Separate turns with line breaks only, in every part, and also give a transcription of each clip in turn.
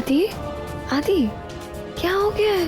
आदि, आदि, क्या हो गया है?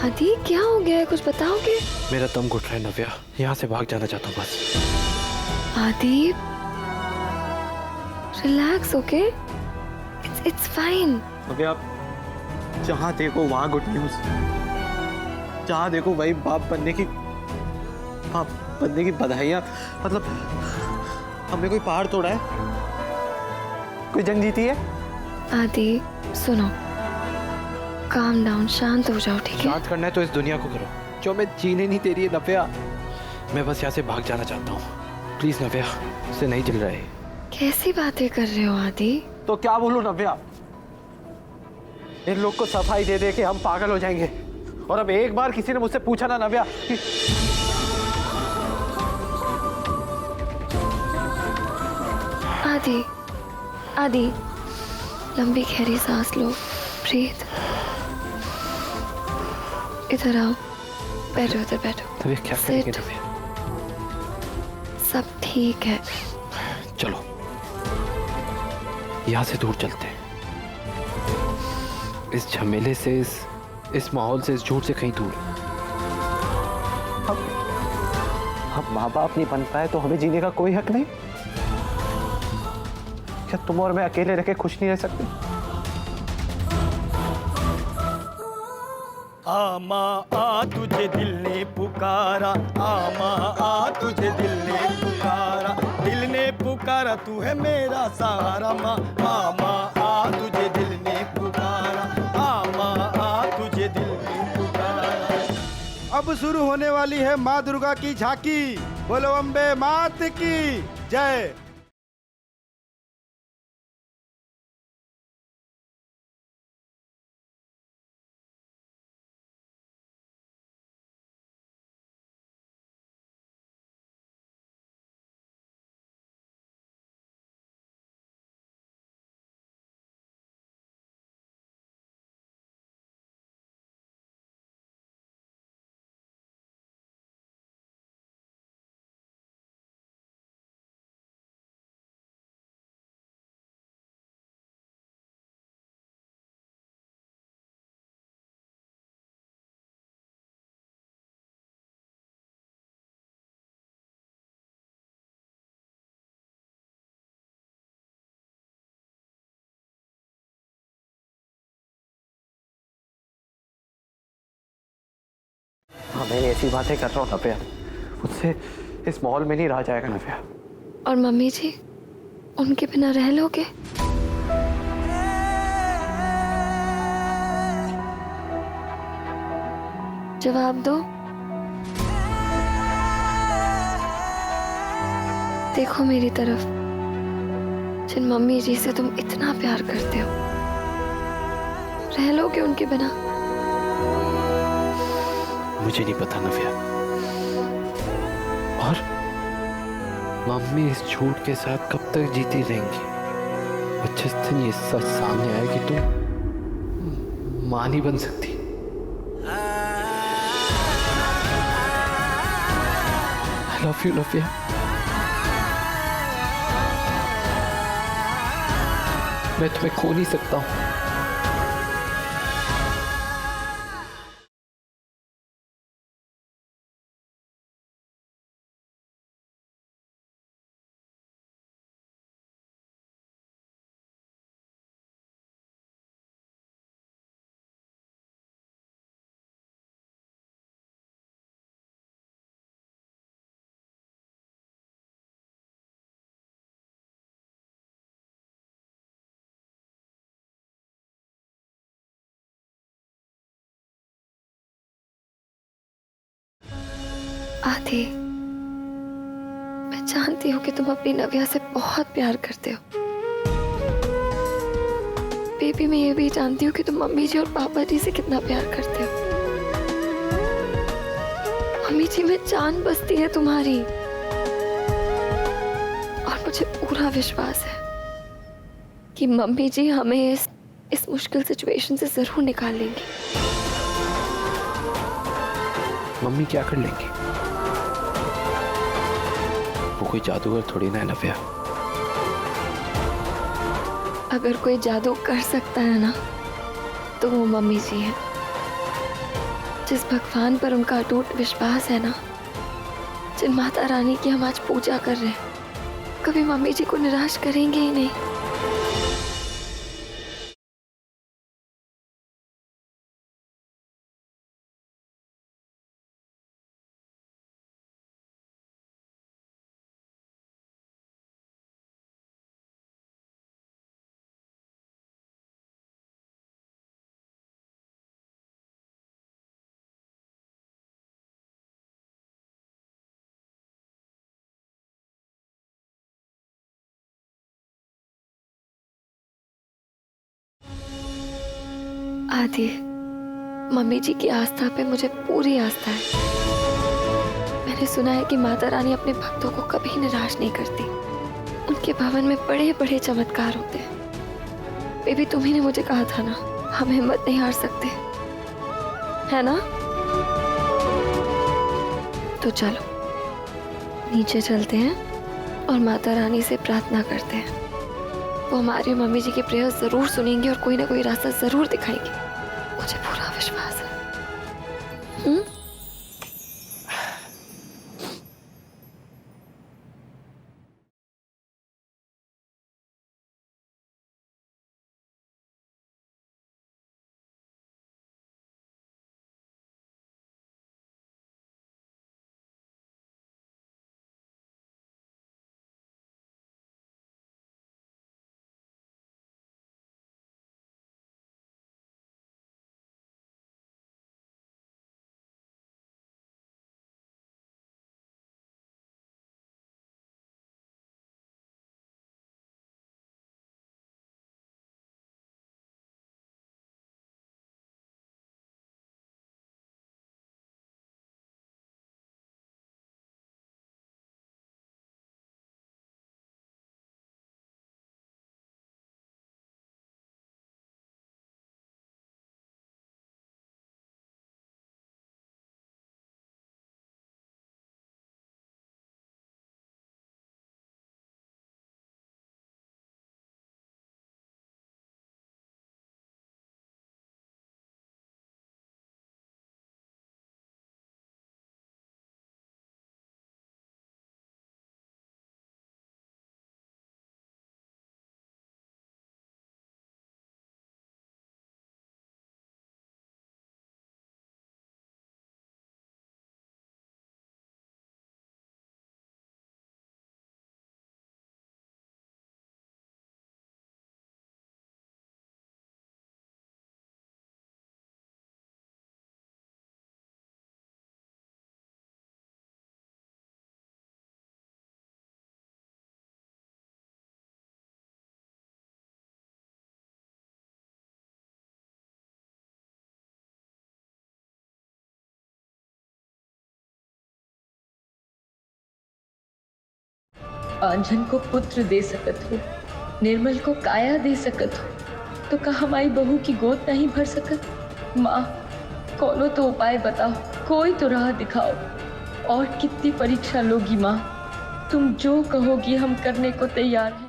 आदि, क्या हो गया है? कुछ बताओगे?
मेरा दम घुट रहा है नव्या, यहाँ से भाग जाना चाहता हूँ बस।
Aadi, relax, okay? It's fine.
Navya, जहाँ देखो वहाँ गुड न्यूज, जहाँ देखो वही बाप बनने की बधाइयाँ। मतलब हमने कोई पहाड़ तोड़ा है, कोई जंग जीती है?
आदि सुनो, काम डाउन, शांत हो जाओ, ठीक है?
शांत करना है तो इस दुनिया को करो जो मैं जीने नहीं दे रही है नव्या। मैं बस यहाँ से भाग जाना चाहता हूँ, प्लीज नव्या, उससे नहीं चल रहा है।
कैसी बातें कर रहे हो आदि?
तो क्या बोलूं नव्या, इन लोग को सफाई दे दे के हम पागल हो जाएंगे। और अब एक बार किसी ने मुझसे पूछा ना नव्या कि
आदि, आदि, लंबी गहरी सांस लो, ब्रीथ। इधर आओ, बैठो, इधर बैठो।
नव्या क्या करेंगे नव्या?
सब ठीक है।
चलो यहाँ से दूर चलते हैं, इस झमेले से, इस माहौल से, इस झूठ से कहीं दूर। हम माँ बाप नहीं बन पाए तो हमें जीने का कोई हक नहीं? क्या तुम और मैं अकेले रह के खुश नहीं रह सकते?
आ माँ आ, तुझे दिल ने पुकारा, आ माँ आ, तुझे दिल ने पुकारा, दिल ने पुकारा, तू है मेरा सहारा। माँ आ, माँ आ, तुझे दिल ने पुकारा, आ माँ आ, तुझे दिल ने पुकारा।
अब शुरू होने वाली है माँ दुर्गा की झांकी। बोलो अम्बे मात की जय।
हाँ, मैं ऐसी बातें कर रहा हूँ नव्या, मुझसे इस माहौल में नहीं रहा जाएगा नव्या।
और मम्मी जी, उनके बिना रह लोगे? जवाब दो। देखो मेरी तरफ, जिन मम्मी जी से तुम इतना प्यार करते हो, रह लोगे उनके बिना?
मुझे नहीं पता नव्या, और मम्मी इस झूठ के साथ कब तक जीती रहेंगी? और जिस दिन ये सच सामने आए कि तुम मां नहीं बन सकती। I love you नव्या। मैं तुम्हें खो नहीं सकता हूं।
आदि, मैं जानती हूँ कि तुम अपनी नव्या से बहुत प्यार करते हो। बेबी, मैं ये भी जानती हूँ कि तुम मम्मी जी और पापा जी से कितना प्यार करते हो। मम्मी जी में जान बसती है तुम्हारी, और मुझे पूरा विश्वास है कि मम्मी जी हमें इस मुश्किल सिचुएशन से जरूर निकाल लेंगी।
मम्मी क्या कर लेंगी? वो कोई जादूगर थोड़ी ना है नव्या।
अगर कोई जादू कर सकता है ना, तो वो मम्मी जी है। जिस भगवान पर उनका अटूट विश्वास है ना, जिन माता रानी की हम आज पूजा कर रहे हैं, कभी मम्मी जी को निराश करेंगे ही नहीं। आदि, मम्मी जी की आस्था पे मुझे पूरी आस्था है। मैंने सुना है कि माता रानी अपने भक्तों को कभी निराश नहीं करती। उनके भवन में बड़े बड़े चमत्कार होते हैं। बेबी, तुम्ही ने मुझे कहा था ना, हम हिम्मत नहीं हार सकते, है ना? तो चलो नीचे चलते हैं और माता रानी से प्रार्थना करते हैं। वो हमारी मम्मी जी की प्रेयर जरूर सुनेंगी और कोई ना कोई रास्ता जरूर दिखाएंगी। मुझे पूरा विश्वास है।
आंझन को पुत्र दे सकत हो, निर्मल को काया दे सकत हो, तो का हमारी बहू की गोद नहीं भर सकत? माँ, कोनो तो उपाय बताओ, कोई तो राह दिखाओ। और कितनी परीक्षा लोगी माँ? तुम जो कहोगी हम करने को तैयार हैं।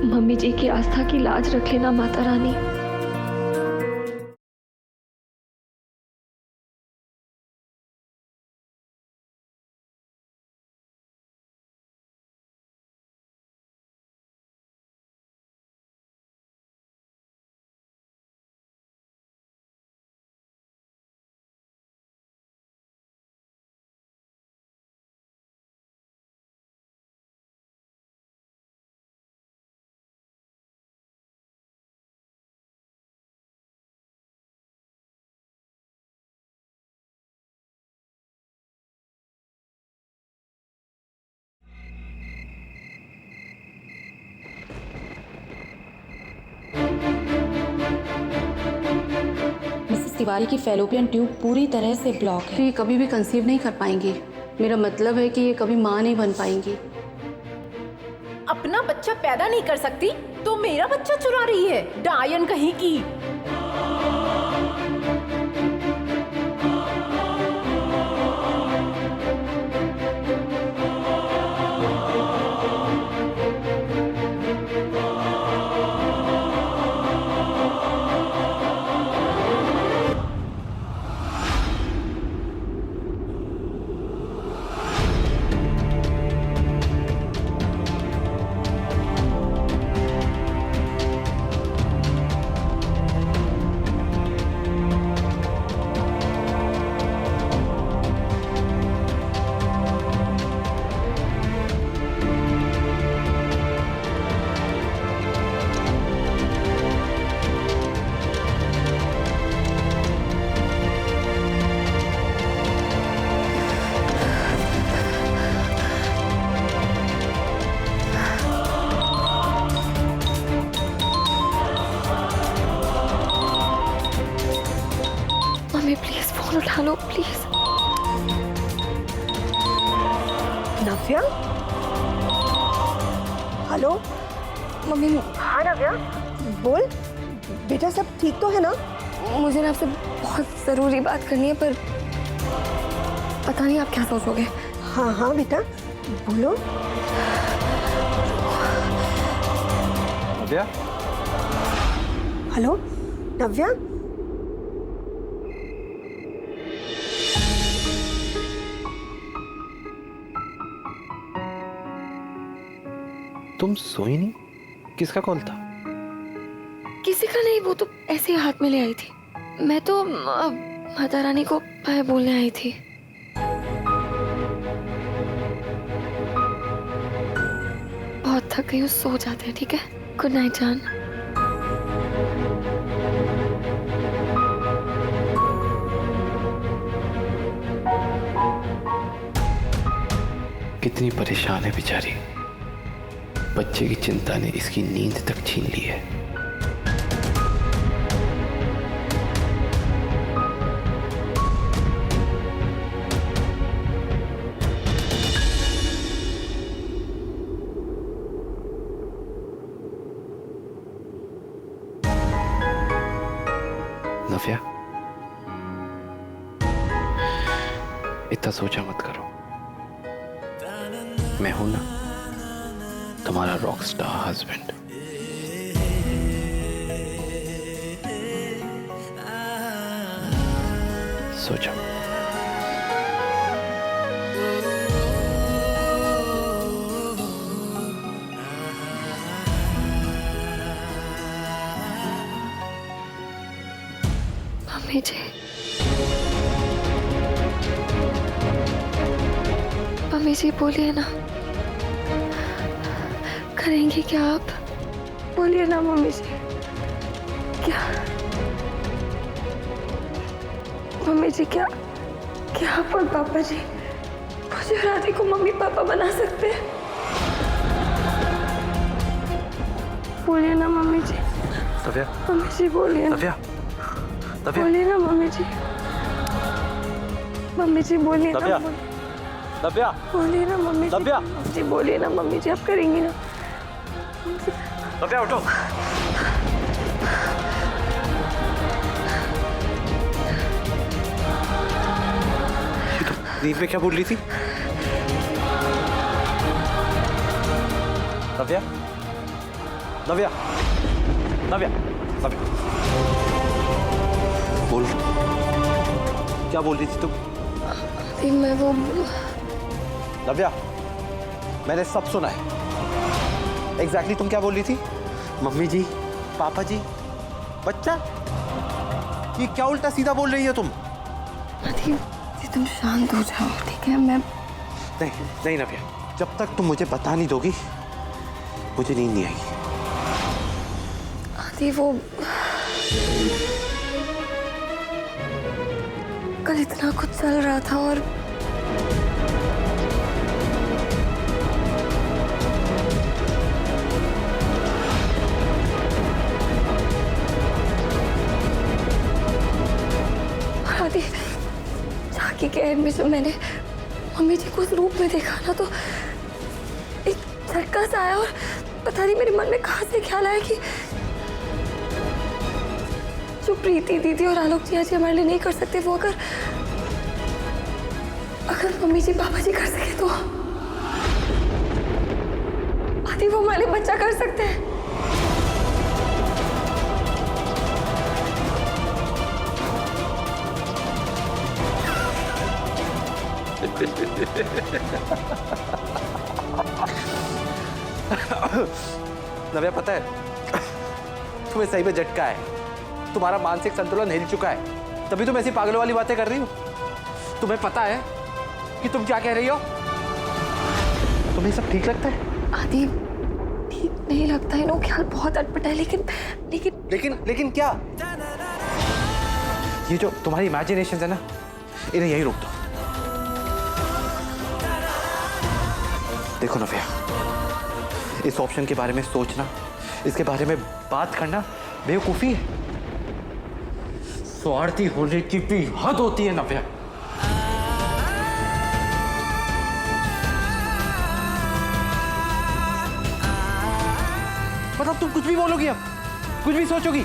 मम्मी जी की आस्था की लाज रख लेना माता रानी।
मिसेस तिवारी की फेलोपियन ट्यूब पूरी तरह से ब्लॉक है।
तो ये कभी भी कंसीव नहीं कर पाएंगी।
मेरा मतलब है कि ये कभी माँ नहीं बन पाएंगी।
अपना बच्चा पैदा नहीं कर सकती तो मेरा बच्चा चुरा रही है, डायन कहीं की।
मम्मी प्लीज फोन उठा लो प्लीज।
Navya, hello.
मम्मी
हाँ नव्या, बोल बेटा, सब ठीक तो है ना?
मुझे ना आपसे बहुत ज़रूरी बात करनी है, पर पता नहीं आप क्या सोचोगे।
हाँ हाँ बेटा, बोलो।
नव्या,
हेलो नव्या,
तुम सोई नहीं? किसका कॉल था?
किसी का नहीं, वो तो ऐसे ही हाथ में ले आई थी। मैं तो माता रानी को बाय बोलने आई थी। बहुत थक गई हूँ, सो जाते हैं, ठीक है? गुड नाइट जान।
कितनी परेशान है बेचारी। बच्चे की चिंता ने इसकी नींद तक छीन ली है। नव्या, इतना सोचा मत करो। मैं हूं ना, तुम्हारा रॉकस्टार हस्बैंड। सो जाओ।
मम्मी जी, मम्मी जी बोलिए ना, करेंगी क्या आप? बोलिए ना मम्मी जी, क्या मम्मी जी, क्या क्या आप और पापा जी मुझे और आदि को मम्मी पापा बना सकते हैं? बोलिए ना मम्मी जी।
नव्या,
मम्मी जी बोलिए ना,
नव्या, नव्या,
बोलिए ना मम्मी जी। मम्मी जी बोलिए
नव्या,
ना,
नव्या,
बोलिए ना मम्मी जी।
नव्या।
मम्मी जी बोलिए ना, मम्मी जी आप करेंगी ना?
नव्या उठो। ये तो नींद में क्या बोल रही थी? नव्या, नव्या, नव्या, नव्या, बोल, क्या बोल रही थी तुम?
मैं वो
नव्या, मैंने सब सुना है। एग्जैक्टली तुम क्या बोल रही थी? मम्मी जी, पापा जी, बच्चा, ये क्या उल्टा सीधा बोल रही है तुम?
आदि, तुम शांत हो जाओ, ठीक है? मैं
नहीं नहीं नव्या, जब तक तुम मुझे बता नहीं दोगी मुझे नींद नहीं आएगी।
आदि, वो कल इतना कुछ चल रहा था और आदि, झांकी के एडमिशन मैंने मम्मी जी को उस रूप में देखा ना तो एक झटका सा आया और पता नहीं मेरे मन में कहाँ से ख्याल आया कि जो प्रीति दीदी और आलोक जी आज हमारे लिए नहीं कर सकते वो अगर मम्मी जी पापा जी कर सके तो आदि वो हमारे लिए बच्चा कर सकते हैं।
नव्या, पता है तुम्हें सही में झटका है, तुम्हारा मानसिक संतुलन हिल चुका है, तभी तुम ऐसी पागलों वाली बातें कर रही हो। तुम्हें पता है कि तुम क्या कह रही हो? तुम्हें सब ठीक लगता है?
आदि ठीक नहीं लगता है, नो ख्याल बहुत अटपटा है, लेकिन लेकिन
लेकिन लेकिन क्या? ये जो तुम्हारी इमेजिनेशन है ना, इन्हें यही रोक दो। देखो नव्या, इस ऑप्शन के बारे में सोचना, इसके बारे में बात करना बेवकूफी है। स्वार्थी होने की भी हद होती है नव्या। मतलब तुम कुछ भी बोलोगी, अब कुछ भी सोचोगी।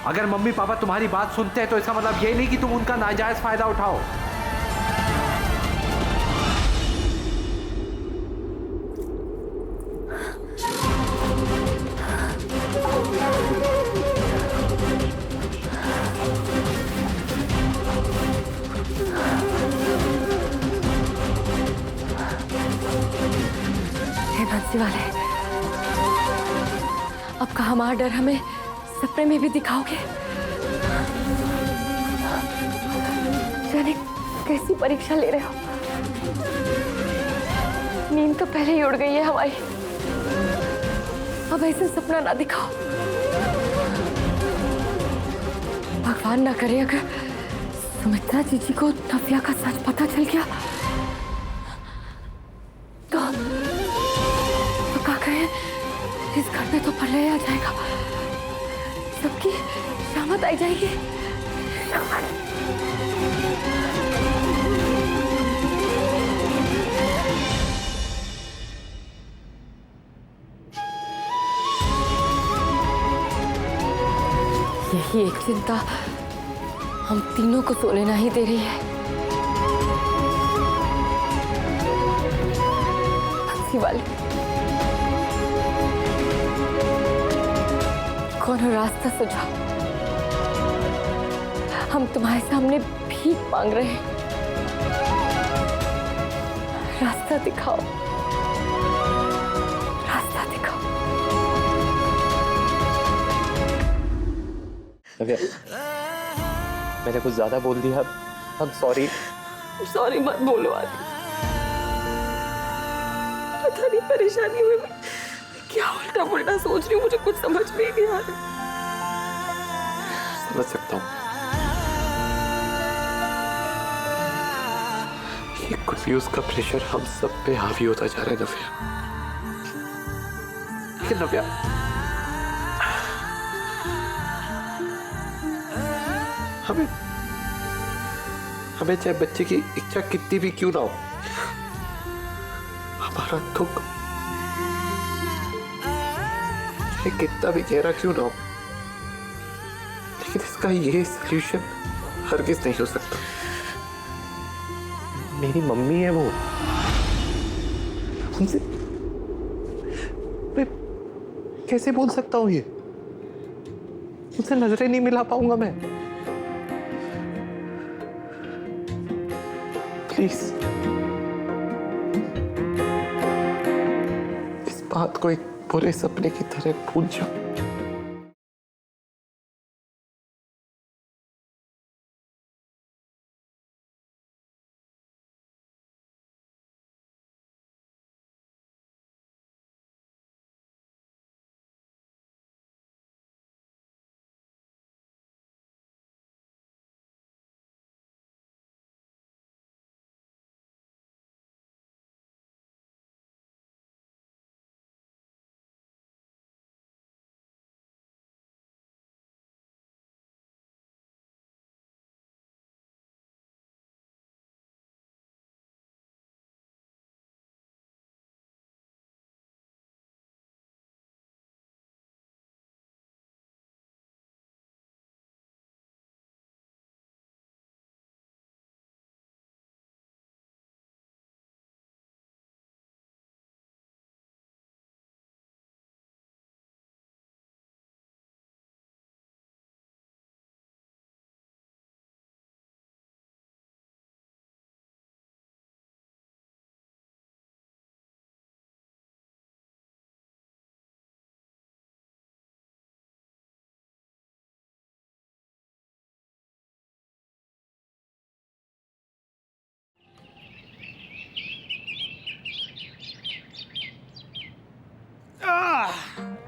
अगर मम्मी पापा तुम्हारी बात सुनते हैं तो इसका मतलब ये नहीं कि तुम उनका नाजायज फायदा उठाओ।
हे बंसी वाले, अब का हमारा डर हमें सपने में भी दिखाओगे? जाने कैसी परीक्षा ले रहे हो? नींद तो पहले ही उड़ गई है हमारी, अब ऐसे सपना ना दिखाओ। भगवान ना करे अगर सुमित्रा जीजी को नव्या का सच पता चल गया तो क्या करें? इस घर में तो प्रलय आ जाएगा, सबकी शामत आई जाएगी। यही एक चिंता हम तीनों को सोने नहीं दे रही है। हंसी वाले, कौन रास्ता सुझाओ? हम तुम्हारे सामने भीख मांग रहे हैं, रास्ता दिखाओ, रास्ता दिखाओ।
नव्या, मैंने कुछ ज्यादा बोल दिया, I'm sorry।
सॉरी मत बोलो आदि, पता नहीं परेशानी में मैं क्या उल्टा पुल्टा सोच रही हूँ, मुझे कुछ समझ में ही नहीं आ रहा।
समझ सकता हूँ, ये कन्फ्यूज का प्रेशर हम सब पे हावी होता जा रहा है नव्या। लेकिन नव्या, हमें चाहे बच्चे की इच्छा कितनी भी क्यों ना हो, हमारा दुख चाहे कितना भी गहरा क्यों ना हो, लेकिन इसका ये सल्यूशन हरगिज नहीं हो सकता। मेरी मम्मी है वो, उनसे मैं कैसे बोल सकता हूँ ये? उनसे नजरें नहीं मिला पाऊंगा मैं। प्लीज इस बात को एक बुरे सपने की तरह भूल जाओ।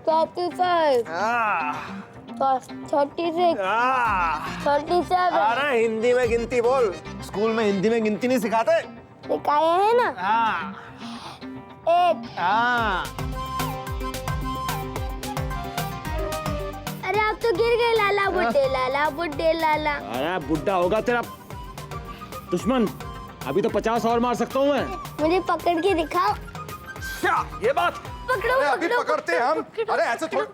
45, 36, 37
अरे हिंदी में गिनती बोल, स्कूल में हिंदी में गिनती नहीं सिखाते।
सिखाए हैं ना। 1 अरे आप तो गिर गए लाला बुड्ढे लाला।
अरे बुड्ढा होगा तेरा दुश्मन, अभी तो 50 और मार सकता हूँ मैं।
मुझे पकड़ के दिखाओ।
क्या ये बात?
पकड़ो
अभी पकड़ते हैं हम। अरे ऐसे थोड़ा